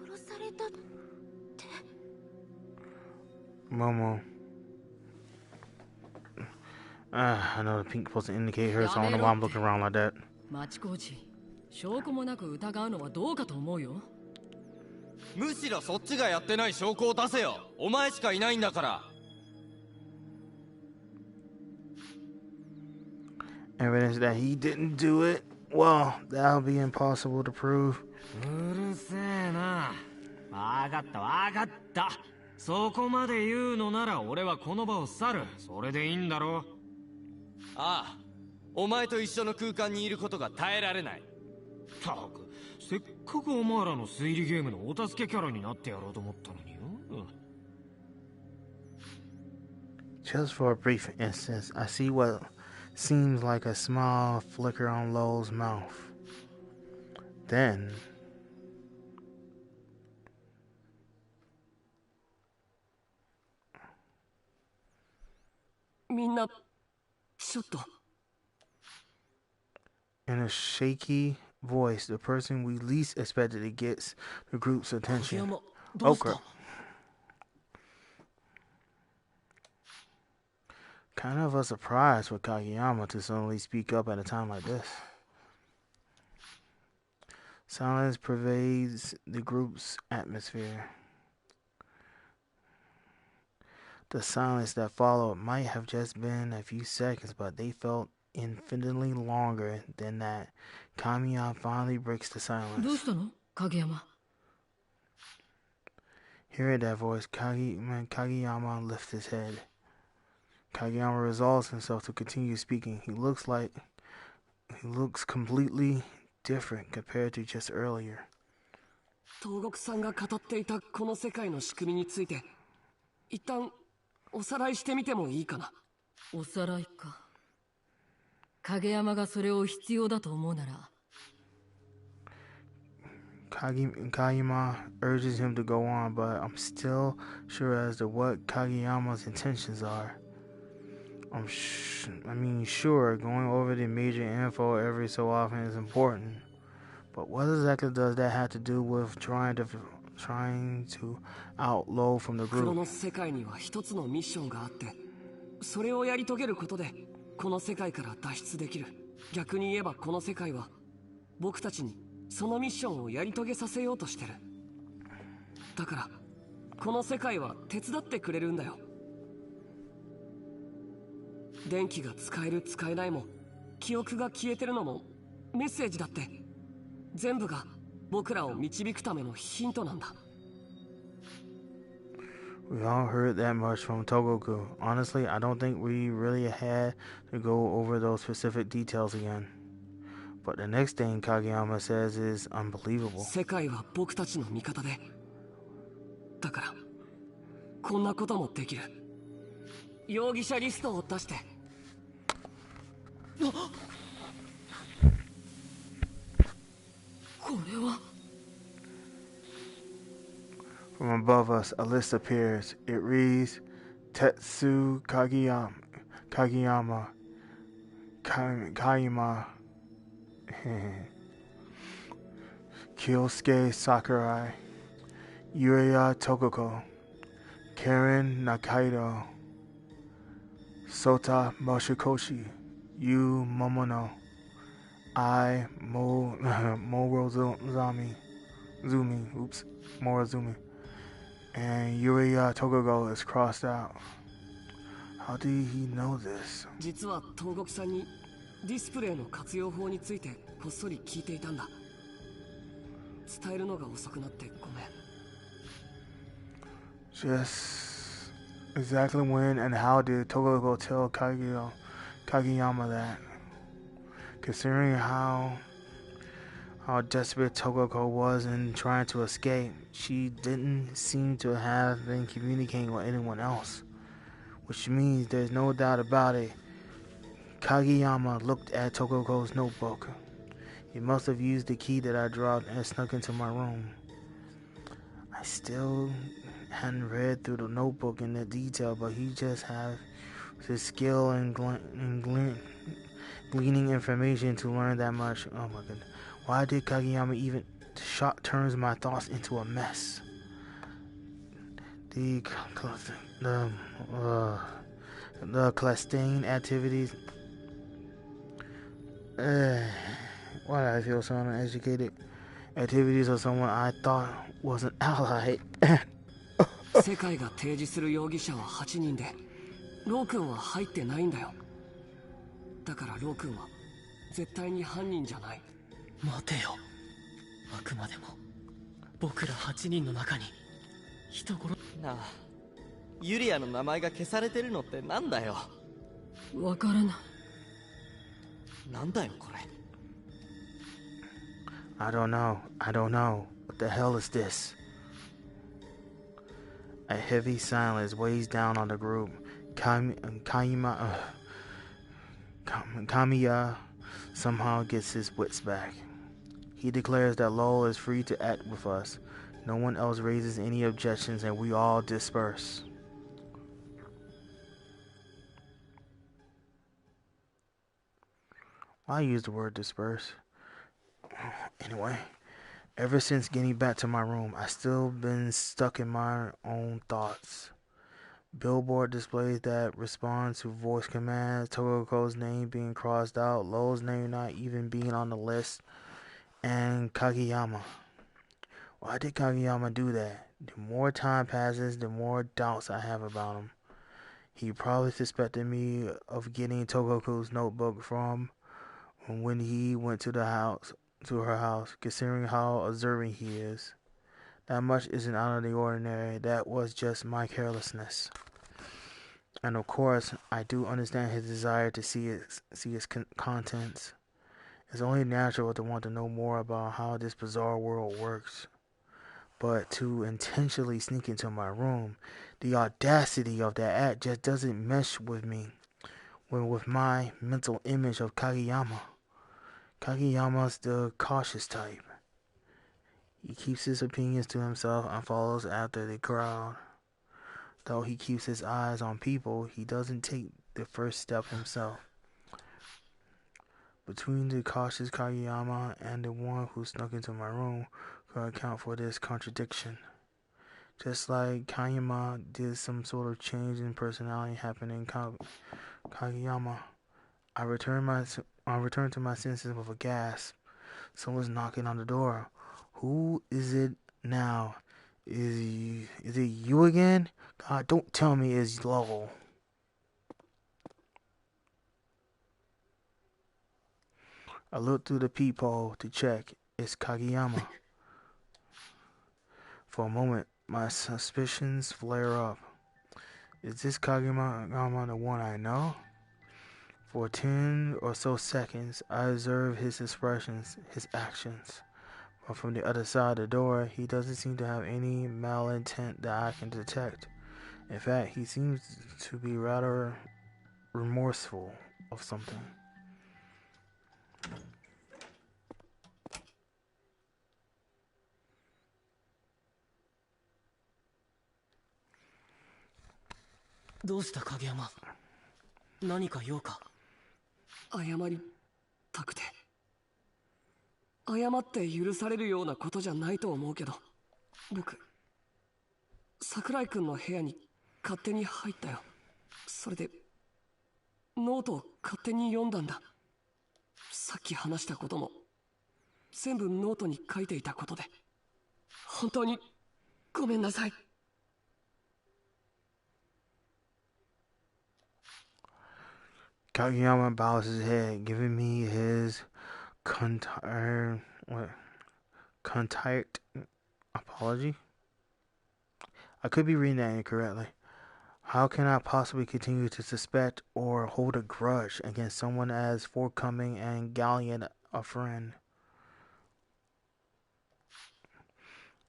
殺されたって。Momo. I know the pink supposed to indicate her, so I don't know why I'm looking around like that. 町コーチ、証拠もなく疑うのはどうかと思うよ。むしろそっちがやってない証拠を出せよ。お前しかいないんだから。Evidence that he didn't do it? Well, that'll be impossible to prove. うるせえな。わかったわかった。そこまで言うのなら俺はこの場を去る。それでいいんだろ。ああ、お前と一緒の空間にいることが耐えられない。たく、せっかくお前らの推理ゲームのお助けキャラになってやろうと思ったのによ。Just for a brief instant, I see what seems like a smile flicker on Lowell's mouth. Then, Minna, ちょっと。in a shaky voice, the person we least expected it gets the group's attention. Okay. Kind of a surprise for Kageyama to suddenly speak up at a time like this. Silence pervades the group's atmosphere. The silence that followed might have just been a few seconds, but they felt infinitely longer than that. Kamiya finally breaks the どう silence. したの影山？ Hearing that voice, Kageyama lifts his head. Kageyama resolves himself to continue speaking. He looks completely different compared to just earlier. 東国さんが語っていたこの世界の仕組みについて一旦おさらいしてみてもいいかな。おさらいか。影山がそれを必要だと思うなら。Kageyama urges him to go on, but I'm still sure as to what Kageyama's intentions are. Sure, going over the major info every so often is important, but what exactly does that have to do with trying to outlaw from the クロ group? ノス世界には一つのミッションがあって、それをやり遂げることでこの世界から脱出できる。逆に言えばこの世界は僕たちにそのミッションをやり遂げさせようとしてる。だからこの世界は手伝ってくれるんだよ。電気が使える使えないも、記憶が消えてるのも、メッセージだって、全部が僕らを導くためのヒントなんだ。We all heard that much from Togoku. Honestly, I don't think we really had to go over those specific details again. But the next thing Kageyama says is unbelievable. 世界は僕たちの味方で、だからこんなこともできる。容疑者リストを出して。これは From above us, a list appears. It reads, Tetsu Kageyama, Kayama, Kyosuke Sakurai, Yuya Tokoko, Karen Nakaido, Sota Moshikoshi, Yu Momono, Morozumi, and Yuya Togogo is crossed out. How did he know this? 実は東国さんにディスプレイの活用法についてこっそり聞いていたんだ。伝えるのが遅くなってごめん。Just exactly when and how did Togogo tell Kageyama that? Considering how desperate Togogo was in trying to escape, she didn't seem to have been communicating with anyone else. Which means there's no doubt about it. Kageyama looked at Togogo's notebook. He must have used the key that I dropped and snuck into my room. I still hadn't read through the notebook in the detail, but he just has his skill in gleaning information to learn that much. Oh my goodness. Why did Kageyama even turns my thoughts into a mess? The clandestine activities. Why do I feel so uneducated? Activities of someone I thought was an ally. 世界が提示する容疑者は8人で、ロー君は入ってないんだよ。だからロー君は絶対に犯人じゃない。待てよ。あくまでも僕ら8人の中に人殺なあ、ユリアの名前が消されてるのってなんだよ。わからない。なんだよこれ。I don't know. What the hell is this? A heavy silence weighs down on the group. Kamiya somehow gets his wits back. He declares that Lowell is free to act with us. No one else raises any objections and we all disperse. Why use the word disperse? Anyway, ever since getting back to my room, I've still been stuck in my own thoughts. Billboard displays that respond to voice commands, Togoko's name being crossed out, Lowell's name not even being on the list, and Kageyama. Why did Kageyama do that? The more time passes, the more doubts I have about him. He probably suspected me of getting Togoku's notebook from when he went to her house, considering how observant he is. That much isn't out of the ordinary. That was just my carelessness. And of course, I do understand his desire to see its contents. It's only natural to want to know more about how this bizarre world works. But to intentionally sneak into my room, the audacity of that act just doesn't mesh with me, with my mental image of Kageyama. Kageyama's the cautious type. He keeps his opinions to himself and follows after the crowd. Though he keeps his eyes on people, he doesn't take the first step himself. Between the cautious Kageyama and the one who snuck into my room could account for this contradiction. Just like Kageyama did some sort of change in personality happen in Kageyama. I returned to my senses with a gasp. Someone's knocking on the door. Who is it now? Is it you again? God, don't tell me it's Lowell. I look through the peephole to check. It's Kageyama. For a moment, my suspicions flare up. Is this Kageyama the one I know? For 10 or so seconds, I observe his expressions, his actions. But from the other side of the door, he doesn't seem to have any malintent that I can detect. In fact, he seems to be rather remorseful of something.どうした影山？何か用か？謝りたくて。謝って許されるようなことじゃないと思うけど、僕、桜井くんの部屋に勝手に入ったよ。それで、ノートを勝手に読んだんだ。さっき話したことも、全部ノートに書いていたことで、本当にごめんなさい。Kageyama bows his head, giving me his contrite apology. I could be reading that incorrectly. How can I possibly continue to suspect or hold a grudge against someone as forthcoming and gallant a friend?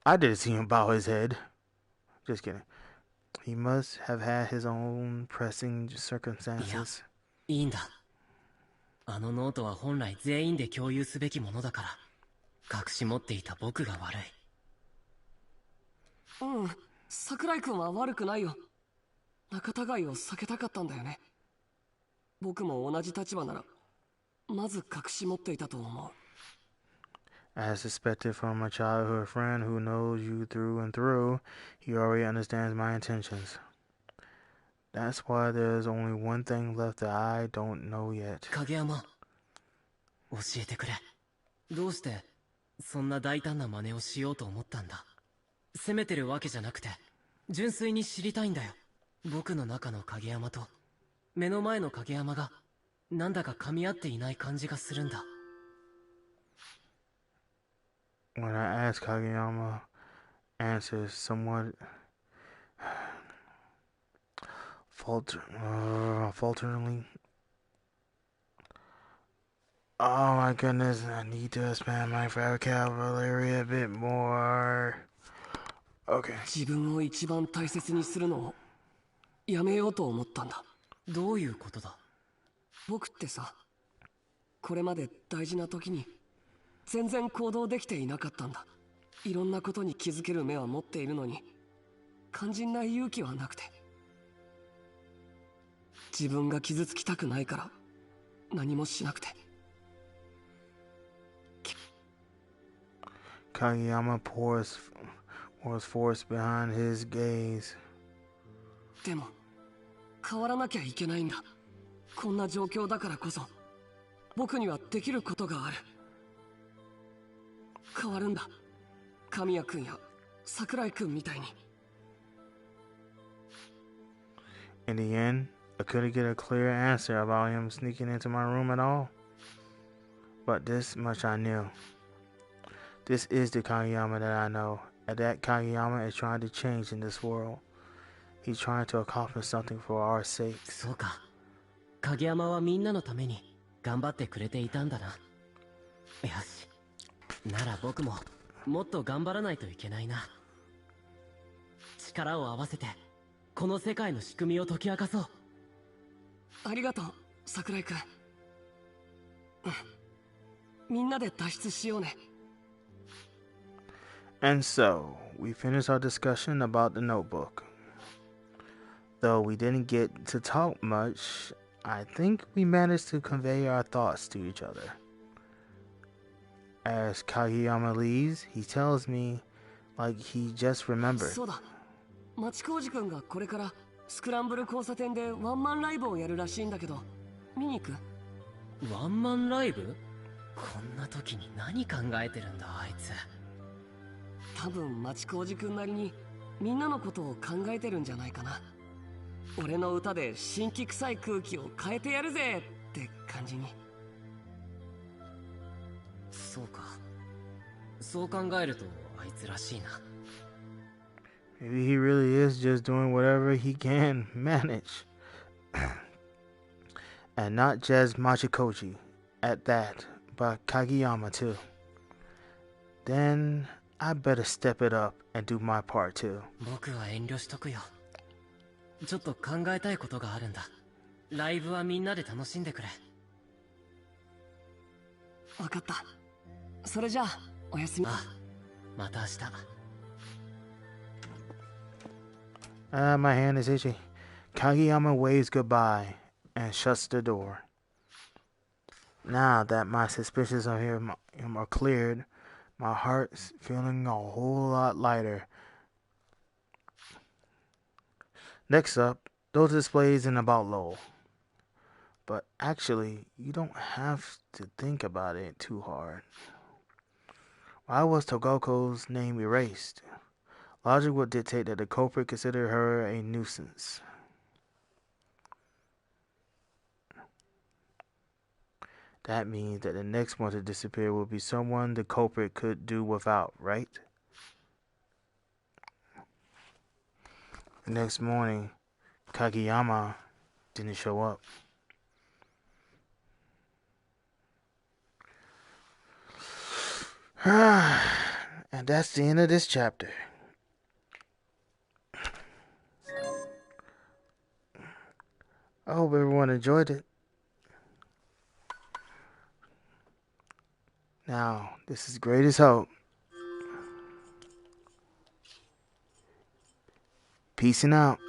I did see him bow his head. Just kidding. He must have had his own pressing circumstances. いいんだ。あのノートは本来全員で共有すべきものだから、隠し持っていた僕が悪い。うん、桜井くんは悪くないよ。仲違いを避けたかったんだよね。僕も同じ立場なら、まず隠し持っていたと思う。As suspected from a childhood friend who knows you through and through, he already understands my intentions. That's why there's only one thing left that I don't know yet. 影山、教えてくれ。どうしてそんな大胆な真似をしようと思ったんだ。責めてるわけじゃなくて、純粋に知りたいんだよ。僕の中の影山と目の前の影山がなんだか噛み合っていない感じがするんだ。When I ask, Kageyama answers somewhat falteringly. Oh my goodness, I need to expand my vocabulary a bit more. Okay. 自分を一番大切にするのをやめようと思ったんだ。どういうことだ？僕ってさ、これまで大事な時に全然行動できていなかったんだ。いろんなことに気づける目は持っているのに、肝心な勇気はなくて。自分が傷つきたくないから何もしなくて。Kageyama pours force behind his gaze. でも変わらなきゃいけないんだ。こんな状況だからこそ僕にはできることがある。変わるんだ。神谷君や桜井君みたいに。In the end, I couldn't get a clear answer about him sneaking into my room at all. But this much I knew. This is the Kageyama that I know, and that Kageyama is trying to change in this world. He's trying to accomplish something for our sakes. そうか。影山はみんなのために頑張ってくれていたんだな。よし。なら僕ももっと頑張らないといけないな。力を合わせてこの世界の仕組みを解き明かそう。ありがとう、桜井くん。みんなで脱出しようね。And so, we finished our discussion about the notebook. Though we didn't get to talk much, I think we managed to convey our thoughts to each other. As Kageyama leaves, he tells me like he just remembered. そうだ。町浩二くんがこれからスクランブル交差点でワンマンライブをやるらしいんだけど、見に行く？ワンマンライブ？こんな時に何考えてるんだあいつ。多分町浩二くんなりにみんなのことを考えてるんじゃないかな。俺の歌で新規臭い空気を変えてやるぜって感じに。そうか。そう考えるとあいつらしいな。Maybe he really is just doing whatever he can manage. And not just Machikoji at that, but Kageyama too. Then I better step it up and do my part too. 僕は遠慮しとくよ。ちょっと考えたいことがあるんだ。ライブはみんなで楽しんでくれ。わかった。それじゃあおやすみ。ああ、また明日。My hand is itchy. Kageyama waves goodbye and shuts the door. Now that my suspicions of him are cleared, my heart's feeling a whole lot lighter. Next up, those displays in about Lowell. But actually, you don't have to think about it too hard. Why was Togoko's name erased? Logic would dictate that the culprit considered her a nuisance. That means that the next one to disappear will be someone the culprit could do without, right? The next morning, Kageyama didn't show up. And that's the end of this chapter. I hope everyone enjoyed it. Now, this is Greatest Hope. Peace and out.